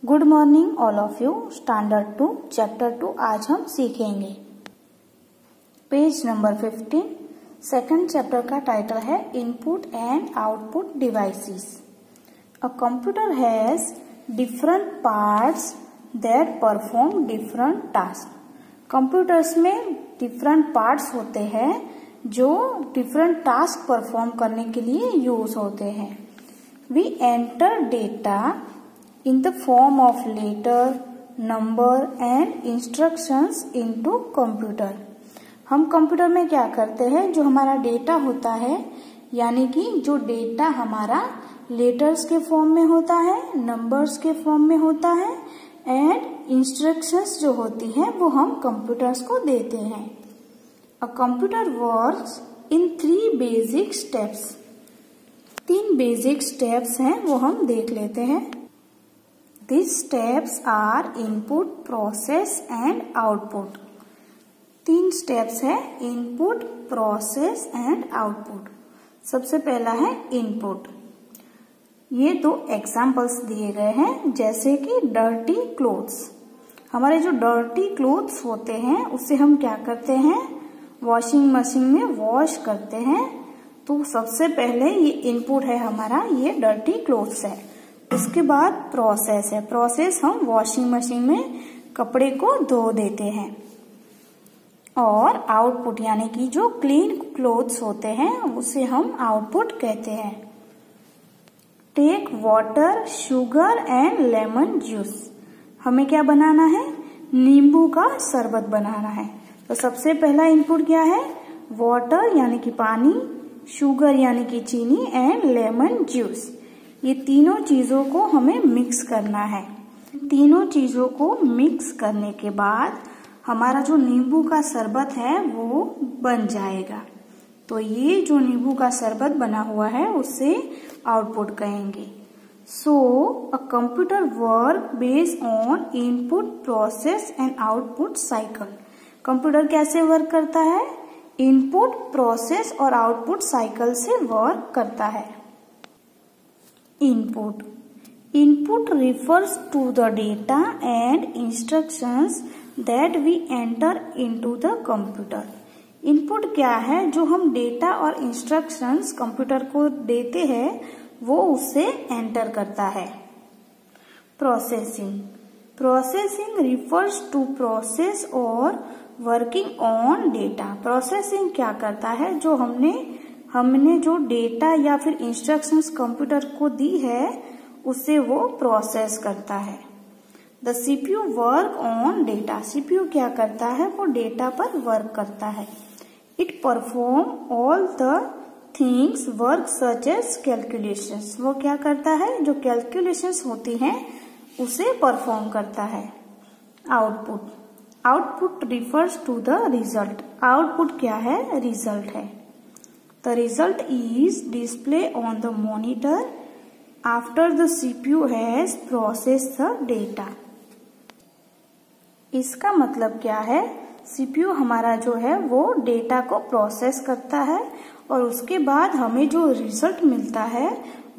Good morning all of you. Standard 2 chapter 2 आज हम सीखेंगे। पेज नंबर 15 सेकंड चैप्टर का टाइटल है input and output devices. A computer has different parts that perform different task. Computers में different parts होते हैं जो different task perform करने के लिए यूज होते हैं। We enter data in the form of letter, number and instructions into computer। हम कंप्यूटर में क्या करते हैं, जो हमारा डेटा होता है यानी कि जो डेटा हमारा लेटर्स के फॉर्म में होता है, नंबर्स के फॉर्म में होता है एंड इंस्ट्रक्शंस जो होती हैं वो हम कंप्यूटर्स को देते हैं। A computer works in 3 basic steps. 3 basic steps हैं वो हम देख लेते हैं। These steps are input, process and output। 3 steps है input, process and output। सबसे पहला है input। ये 2 एग्जाम्पल्स दिए गए हैं, जैसे कि डर्टी क्लोथ्स। हमारे जो डर्टी क्लोथ्स होते हैं उससे हम क्या करते हैं, वॉशिंग मशीन में वॉश करते हैं। तो सबसे पहले ये इनपुट है हमारा, ये डर्टी क्लोथ्स है। उसके बाद प्रोसेस है। प्रोसेस हम वॉशिंग मशीन में कपड़े को धो देते हैं। और आउटपुट यानी कि जो क्लीन क्लोथ्स होते हैं उसे हम आउटपुट कहते हैं। Take water, sugar and lemon juice. हमें क्या बनाना है, नींबू का शरबत बनाना है। तो सबसे पहला इनपुट क्या है, वाटर यानी कि पानी, शुगर यानी कि चीनी एंड लेमन जूस। ये तीनों चीजों को हमें मिक्स करना है। तीनों चीजों को मिक्स करने के बाद हमारा जो नींबू का शरबत है वो बन जाएगा। तो ये जो नींबू का शरबत बना हुआ है उसे आउटपुट कहेंगे। So a computer work based on input, process and output cycle. Computer कैसे वर्क करता है, इनपुट, प्रोसेस और आउटपुट साइकिल से वर्क करता है। Input. Input refers to the data and instructions that we enter into the computer। Input क्या है, जो हम डेटा और इंस्ट्रक्शंस कंप्यूटर को देते हैं वो उससे एंटर करता है। Processing. Processing refers to process और working on data। Processing क्या करता है, जो हमने जो डेटा या फिर इंस्ट्रक्शंस कंप्यूटर को दी है उसे वो प्रोसेस करता है। The CPU work on data. CPU क्या करता है, वो डेटा पर वर्क करता है। It perform all the things work such as calculations. वो क्या करता है, जो कैलकुलेशंस होती हैं उसे परफॉर्म करता है। Output. Output refers to the result. Output क्या है, रिजल्ट है। The result is displayed on the monitor after the CPU has processed the data। इसका मतलब क्या है, CPU हमारा जो है वो डेटा को प्रोसेस करता है और उसके बाद हमें जो रिजल्ट मिलता है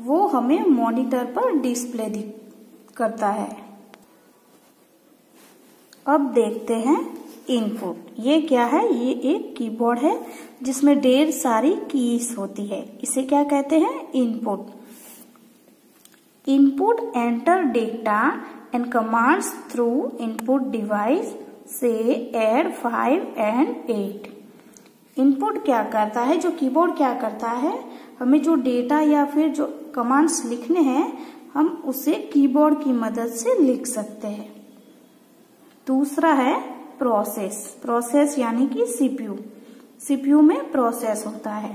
वो हमें मॉनिटर पर डिस्प्ले करता है। अब देखते हैं इनपुट। ये क्या है, ये एक कीबोर्ड है जिसमें ढेर सारी कीज होती है, इसे क्या कहते हैं, input. Input enter data and commands through input device से ऐड 5 एंड 8। इनपुट क्या करता है, जो कीबोर्ड क्या करता है, हमें जो डेटा या फिर जो कमांड्स लिखने हैं हम उसे कीबोर्ड की मदद से लिख सकते हैं। दूसरा है प्रोसेस। प्रोसेस यानी कि सीपीयू। सीपीयू में प्रोसेस होता है।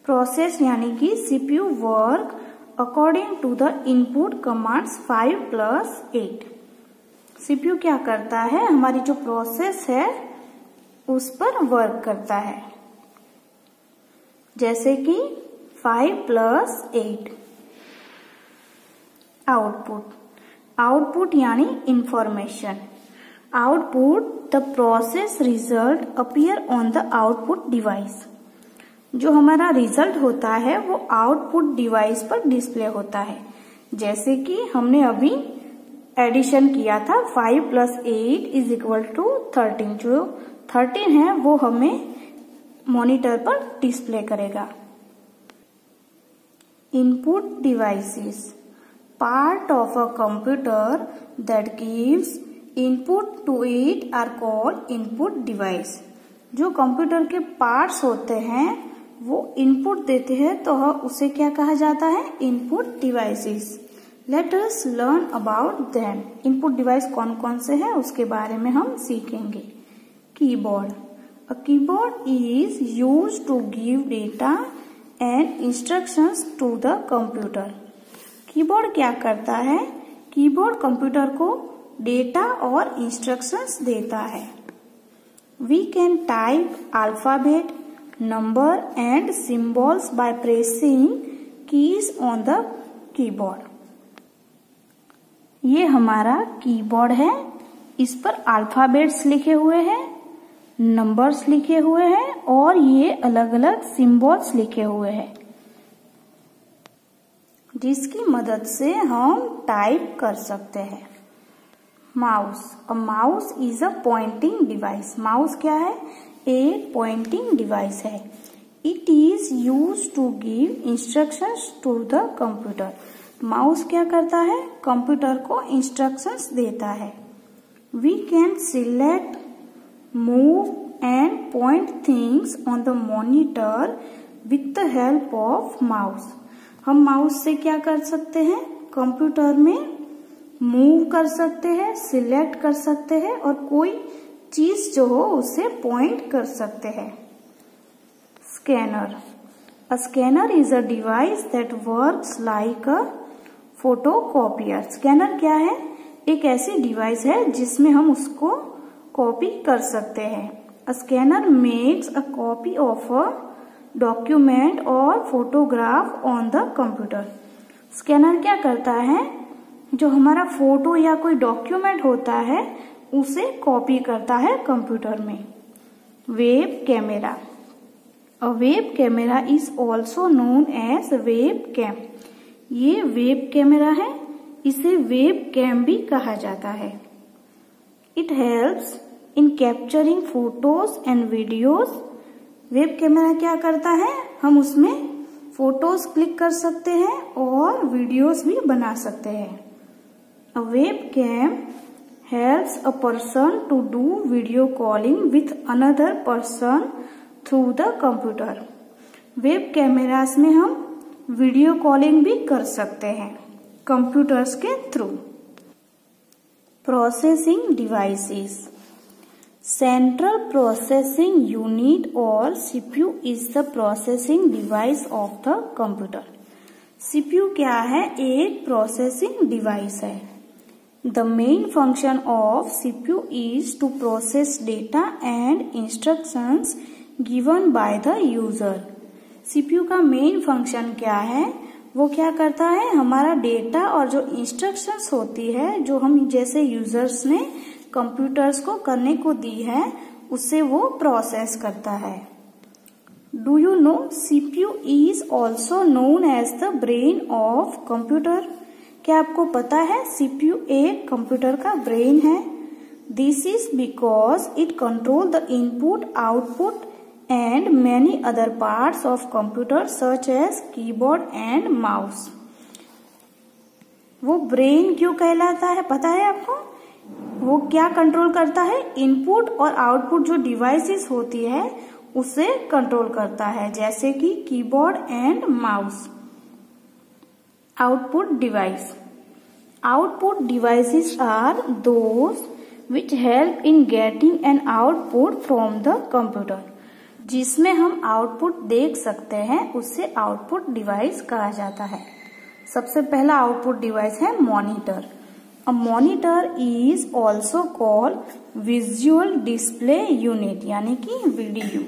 प्रोसेस यानी कि CPU work according to the input commands 5 + 8। CPU क्या करता है, हमारी जो प्रोसेस है उस पर वर्क करता है, जैसे कि 5 + 8। आउटपुट। आउटपुट यानी information. Output the process result appear on the output device. जो हमारा रिजल्ट होता है वो आउटपुट डिवाइस पर डिस्प्ले होता है। जैसे कि हमने अभी एडिशन किया था 5 + 8 = 13। जो 13 है वो हमें मॉनिटर पर डिस्प्ले करेगा। Input devices, part of a computer that gives input to it are called input device. जो कंप्यूटर के पार्ट्स होते हैं वो इनपुट देते हैं तो उसे क्या कहा जाता है? Input devices. Let us learn about them. Input device कौन कौन से हैं उसके बारे में हम सीखेंगे। Keyboard, a keyboard is used to give data and instructions to the computer. Keyboard क्या करता है? कीबोर्ड कंप्यूटर को डेटा और इंस्ट्रक्शंस देता है। We can type alphabet, number and symbols by pressing keys on the keyboard. ये हमारा keyboard है, इस पर अल्फाबेट्स लिखे हुए हैं, नंबर्स लिखे हुए हैं और ये अलग अलग सिंबल्स लिखे हुए हैं जिसकी मदद से हम टाइप कर सकते हैं। Mouse, a mouse is a pointing device. Mouse क्या है? एक पॉइंटिंग डिवाइस है। It is used to give instructions to the computer. Mouse क्या करता है? कंप्यूटर को इंस्ट्रक्शंस देता है। We can select, move and point things on the monitor with the help of mouse. हम माउस से क्या कर सकते हैं? कंप्यूटर में मूव कर सकते हैं, सिलेक्ट कर सकते हैं और कोई चीज जो हो उसे पॉइंट कर सकते हैं। Scanner, a scanner is a device that works like a photocopier. Scanner क्या है? एक ऐसी डिवाइस है जिसमें हम उसको कॉपी कर सकते हैं। A scanner makes a copy of a document और photograph on the computer. Scanner क्या करता है? जो हमारा फोटो या कोई डॉक्यूमेंट होता है उसे कॉपी करता है कंप्यूटर में। Web camera, a web camera is also known as web cam. ये वेब कैमरा है, इसे वेब कैम भी कहा जाता है। It helps in capturing photos and videos. Web camera क्या करता है? हम उसमें फोटोज क्लिक कर सकते हैं और वीडियोज भी बना सकते हैं। A web cam helps a person to do video calling with another person through the computer. Web cameras में हम वीडियो कॉलिंग भी कर सकते हैं कंप्यूटर्स के थ्रू। Processing devices, central processing unit और CPU is the processing device of the computer. CPU क्या है? एक प्रोसेसिंग डिवाइस है। The main function of CPU is to process data and instructions given by the user. CPU का main function क्या है? वो क्या करता है? हमारा डेटा और जो इंस्ट्रक्शंस होती है जो हम जैसे यूजर्स ने कंप्यूटर्स को करने को दी है उससे वो प्रोसेस करता है। Do you know CPU is also known as the brain of computer. क्या आपको पता है सीपीयू एक कंप्यूटर का ब्रेन है? This is because it control the input, output and many other parts of computer such as keyboard and mouse। वो brain क्यों कहलाता है पता है आपको? वो क्या कंट्रोल करता है? इनपुट और आउटपुट जो डिवाइसेस होती है उसे कंट्रोल करता है, जैसे कि keyboard and mouse. Output device, output devices are those which help in getting an output from the computer। जिसमें हम आउटपुट देख सकते हैं उससे आउटपुट डिवाइस कहा जाता है। सबसे पहला आउटपुट डिवाइस है monitor. A monitor is also called visual display unit यानी कि VDU.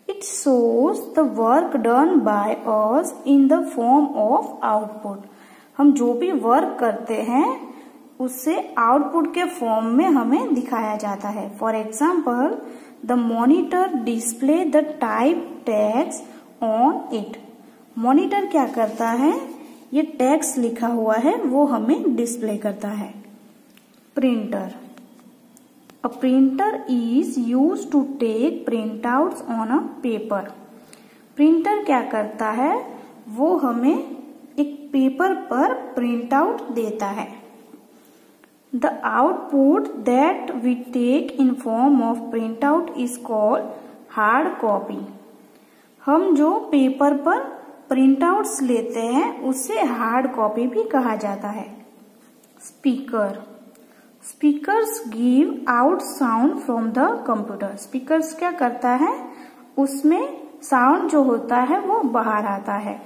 It shows the work done by us in the form of output. हम जो भी वर्क करते हैं उससे आउटपुट के फॉर्म में हमें दिखाया जाता है। For example, the monitor display the type tags on it. Monitor क्या करता है? ये टेक्स्ट लिखा हुआ है वो हमें डिस्प्ले करता है। Printer, a printer is used to take print outs on a paper. Printer क्या करता है, वो हमें एक पेपर पर प्रिंट आउट देता है। The output that we take in form of print out is called hard copy. हम जो पेपर पर प्रिंट आउट्स लेते हैं उसे हार्ड कॉपी भी कहा जाता है। Speaker, speakers give out sound from the computer. Speakers क्या करता है, उसमें साउंड जो होता है वो बाहर आता है।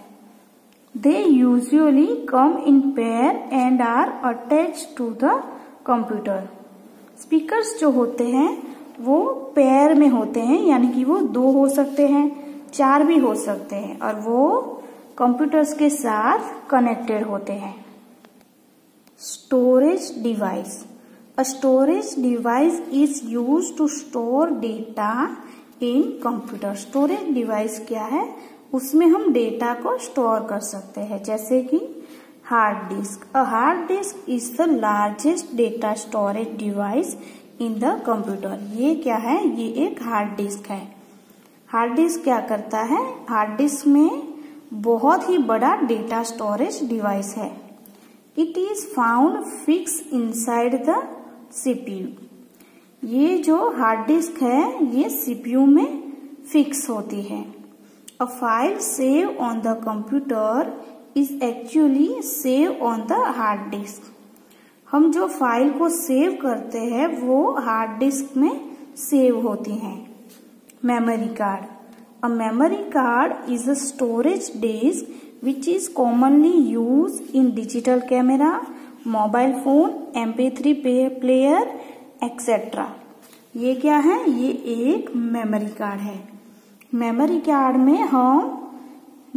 They usually come in pair and are attached to the computer. Speakers जो होते हैं वो पेयर में होते हैं, यानी कि वो 2 हो सकते हैं, 4 भी हो सकते हैं, और वो कंप्यूटर्स के साथ कनेक्टेड होते हैं। Storage device, a storage device is used to store data in computer. Storage device क्या है, उसमें हम डेटा को स्टोर कर सकते हैं, जैसे कि hard disk. A hard disk is the largest data storage device in the computer. ये क्या है, ये एक हार्ड डिस्क है। हार्ड डिस्क क्या करता है, हार्ड डिस्क में बहुत ही बड़ा डेटा स्टोरेज डिवाइस है। It is found fix inside the CPU. ये जो हार्ड डिस्क है ये सीपीयू में फिक्स होती है। A file save on the computer is actually save on the hard disk. हम जो फाइल को सेव करते हैं वो हार्ड डिस्क में सेव होती हैं। Memory card, a memory card is a storage disk which is commonly use in digital camera, mobile phone, MP3 player etcetera. ये क्या है, ये एक मेमोरी कार्ड है। मेमोरी कार्ड में हम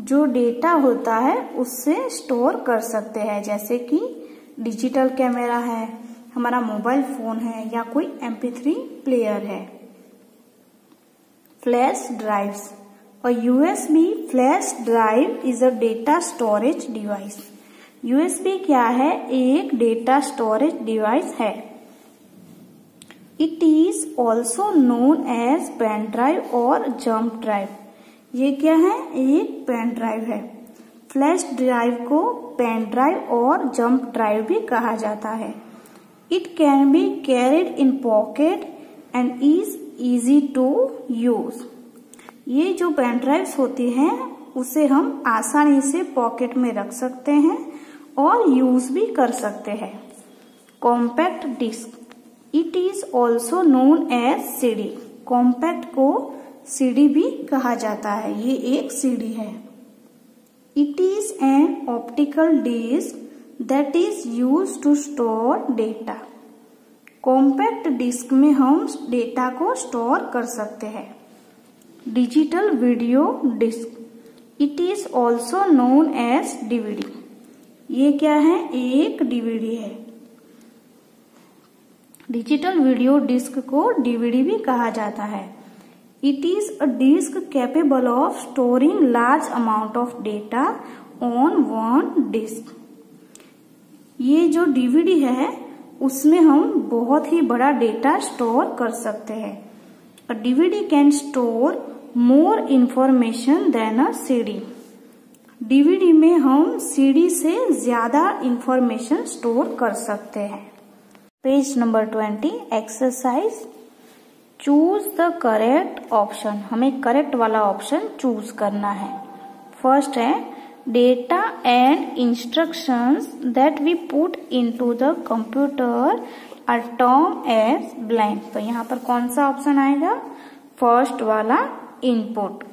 जो डेटा होता है उससे स्टोर कर सकते हैं, जैसे कि डिजिटल कैमरा है, हमारा मोबाइल फोन है, या कोई MP3 प्लेयर है। Flash drives, a USB flash drive is a data storage device. USB क्या है, एक डेटा स्टोरेज डिवाइस है। It is also known as pen drive और जंप ड्राइव। ये क्या है, एक पेन ड्राइव है। फ्लैश ड्राइव को पेन ड्राइव और जंप ड्राइव भी कहा जाता है। It can be carried in pocket and is easy to use. ये जो पेन ड्राइव्स होती हैं उसे हम आसानी से पॉकेट में रख सकते हैं और यूज भी कर सकते हैं। Compact disc, it is also known as CD। Compact को CD भी कहा जाता है, ये एक CD है। It is an optical disc that is use to store data. Compact disc में हम डेटा को स्टोर कर सकते हैं। Digital video disc, it is also known as DVD। ये क्या है, एक DVD है। डिजिटल वीडियो डिस्क को DVD भी कहा जाता है। It is a disc capable of storing large amount of data on one disc. ये जो DVD है उसमें हम बहुत ही बड़ा डेटा स्टोर कर सकते हैं। A DVD can store more information than a CD। DVD में हम CD से ज्यादा इंफॉर्मेशन स्टोर कर सकते हैं। Page number 20, exercise choose the correct option. हमें करेक्ट वाला ऑप्शन चूज करना है। फर्स्ट है data and instructions that we put into the computer are term as blank. तो यहाँ पर कौन सा ऑप्शन आएगा, फर्स्ट वाला input.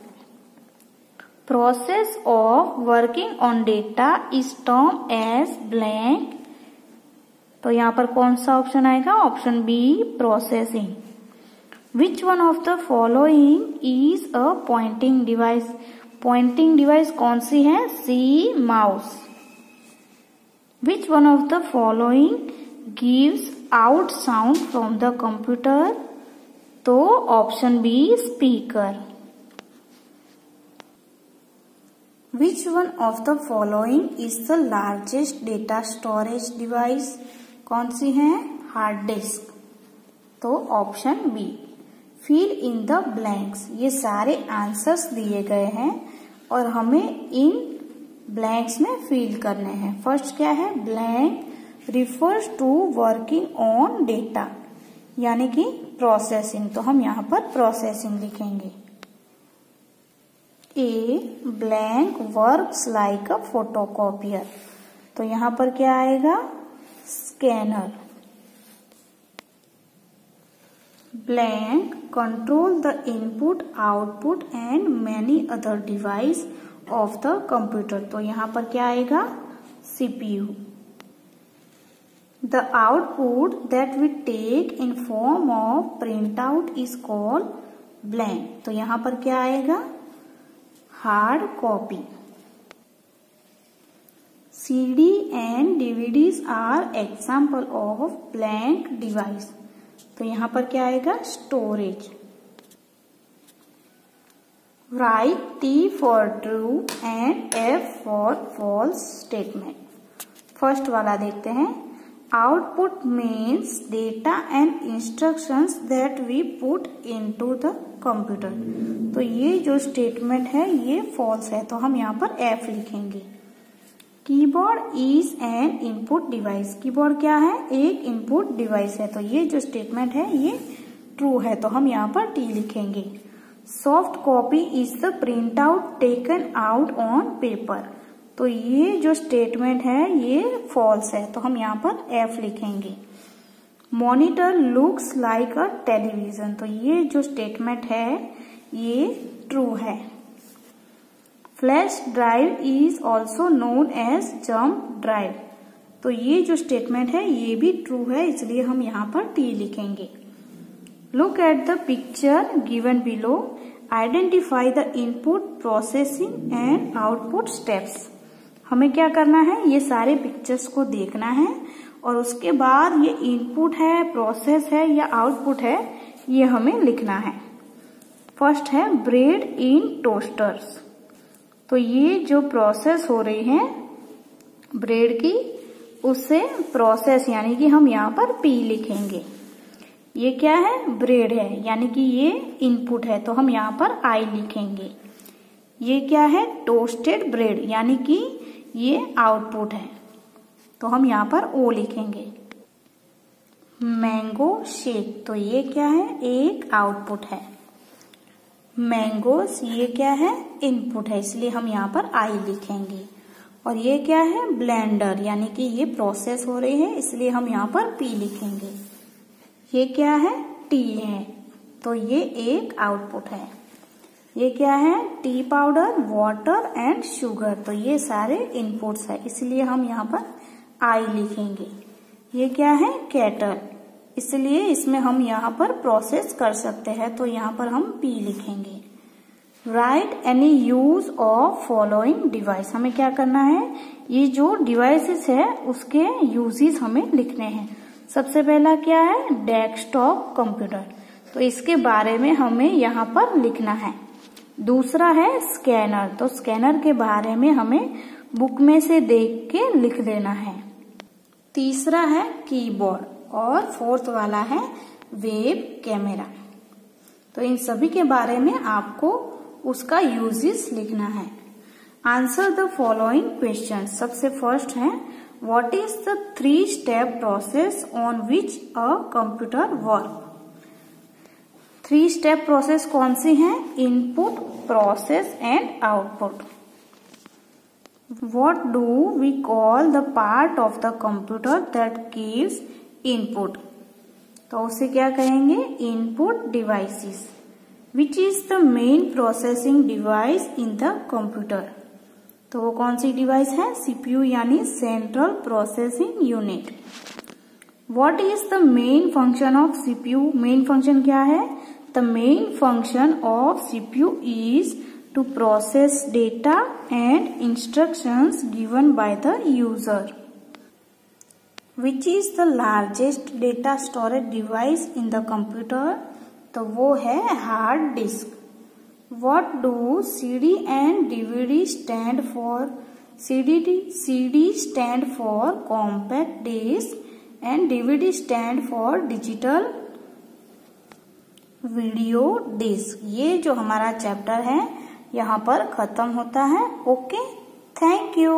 Process of working on data is term as blank. तो यहाँ पर कौन सा ऑप्शन आएगा, option B processing. Which one of the following is a pointing device. Pointing device कौन सी है, C mouse. Which one of the following gives out sound from the computer. तो option B speaker. Which one of the following is the largest data storage device? कौन सी है? Hard disk. तो option B. Fill in the blanks, ये सारे answers दिए गए हैं और हमें इन ब्लैंक्स में फिल करने हैं। फर्स्ट क्या है? Blank refers to working on data, यानी कि प्रोसेसिंग, तो हम यहाँ पर प्रोसेसिंग लिखेंगे। A blank works like a photocopier, तो यहाँ पर क्या आएगा? Scanner. Blank control the input output and many other device of the computer, तो यहाँ पर क्या आएगा? CPU. The output that we take in form of printout is called blank, तो यहाँ पर क्या आएगा? Hard copy. CD and DVDs are example of blank device, तो यहाँ पर क्या आएगा? Storage. Write T for true and F for false statement। First वाला देखते हैं। Output means data and instructions that we put into the computer, तो ये जो स्टेटमेंट है ये फॉल्स है, तो हम यहाँ पर F लिखेंगे। Keyboard is an input device, keyboard क्या है? एक इनपुट डिवाइस है, तो ये जो स्टेटमेंट है ये ट्रू है, तो हम यहाँ पर T लिखेंगे। Soft copy is the print out taken out on paper, तो ये जो स्टेटमेंट है ये फॉल्स है, तो हम यहाँ पर F लिखेंगे। Monitor looks like a television, तो ये जो स्टेटमेंट है ये ट्रू है। Flash drive is also known as jump drive, तो ये जो स्टेटमेंट है ये भी ट्रू है, इसलिए हम यहाँ पर T लिखेंगे। Look at the picture given below, identify the input processing and output steps, हमें क्या करना है? ये सारे पिक्चर्स को देखना है और उसके बाद ये इनपुट है, प्रोसेस है या आउटपुट है, ये हमें लिखना है। फर्स्ट है ब्रेड इन टोस्टर्स, तो ये जो प्रोसेस हो रही है ब्रेड की, उससे प्रोसेस यानी कि हम यहाँ पर P लिखेंगे। ये क्या है? ब्रेड है, यानी कि ये इनपुट है, तो हम यहाँ पर I लिखेंगे। ये क्या है? टोस्टेड ब्रेड, यानी कि ये आउटपुट है, तो हम यहाँ पर O लिखेंगे। मैंगो शेक, तो ये क्या है? एक आउटपुट है। मैंगोस, ये क्या है? इनपुट है, इसलिए हम यहाँ पर I लिखेंगे। और ये क्या है? ब्लेंडर, यानी कि ये प्रोसेस हो रही है, इसलिए हम यहाँ पर P लिखेंगे। ये क्या है? टी है, तो ये एक आउटपुट है। ये क्या है? T powder, water and sugar, तो ये सारे इनपुट्स है, इसलिए हम यहाँ पर आई लिखेंगे। ये क्या है? केटल, इसलिए इसमें हम यहाँ पर प्रोसेस कर सकते हैं, तो यहाँ पर हम पी लिखेंगे। Right any use of following device, हमें क्या करना है? ये जो डिवाइसेस है उसके यूजेस हमें लिखने हैं। सबसे पहला क्या है? डेस्कटॉप कंप्यूटर, तो इसके बारे में हमें यहाँ पर लिखना है। दूसरा है स्कैनर, तो स्कैनर के बारे में हमें बुक में से देख के लिख देना है। तीसरा है कीबोर्ड और फोर्थ वाला है वेब कैमरा, तो इन सभी के बारे में आपको उसका यूजेस लिखना है। Answer the following question. सबसे फर्स्ट है what is the 3 step process on which a computer work. 3 step process कौन सी है? Input, process and output. What do we call the part of the computer that gives input? तो उसे क्या कहेंगे? Input devices. Which is the main processing device in the computer? तो वो कौन सी डिवाइस है? CPU यानी Central Processing Unit. What is the main function of CPU? Main function क्या है? The main function of CPU is to process data and instructions given by the user. Which is the largest data storage device in the computer? तो वो है hard disc. What do CD and DVD stand for? CD stand for compact disc and DVD stand for digital video disc. ये जो हमारा chapter है यहाँ पर खत्म होता है। Okay, thank you.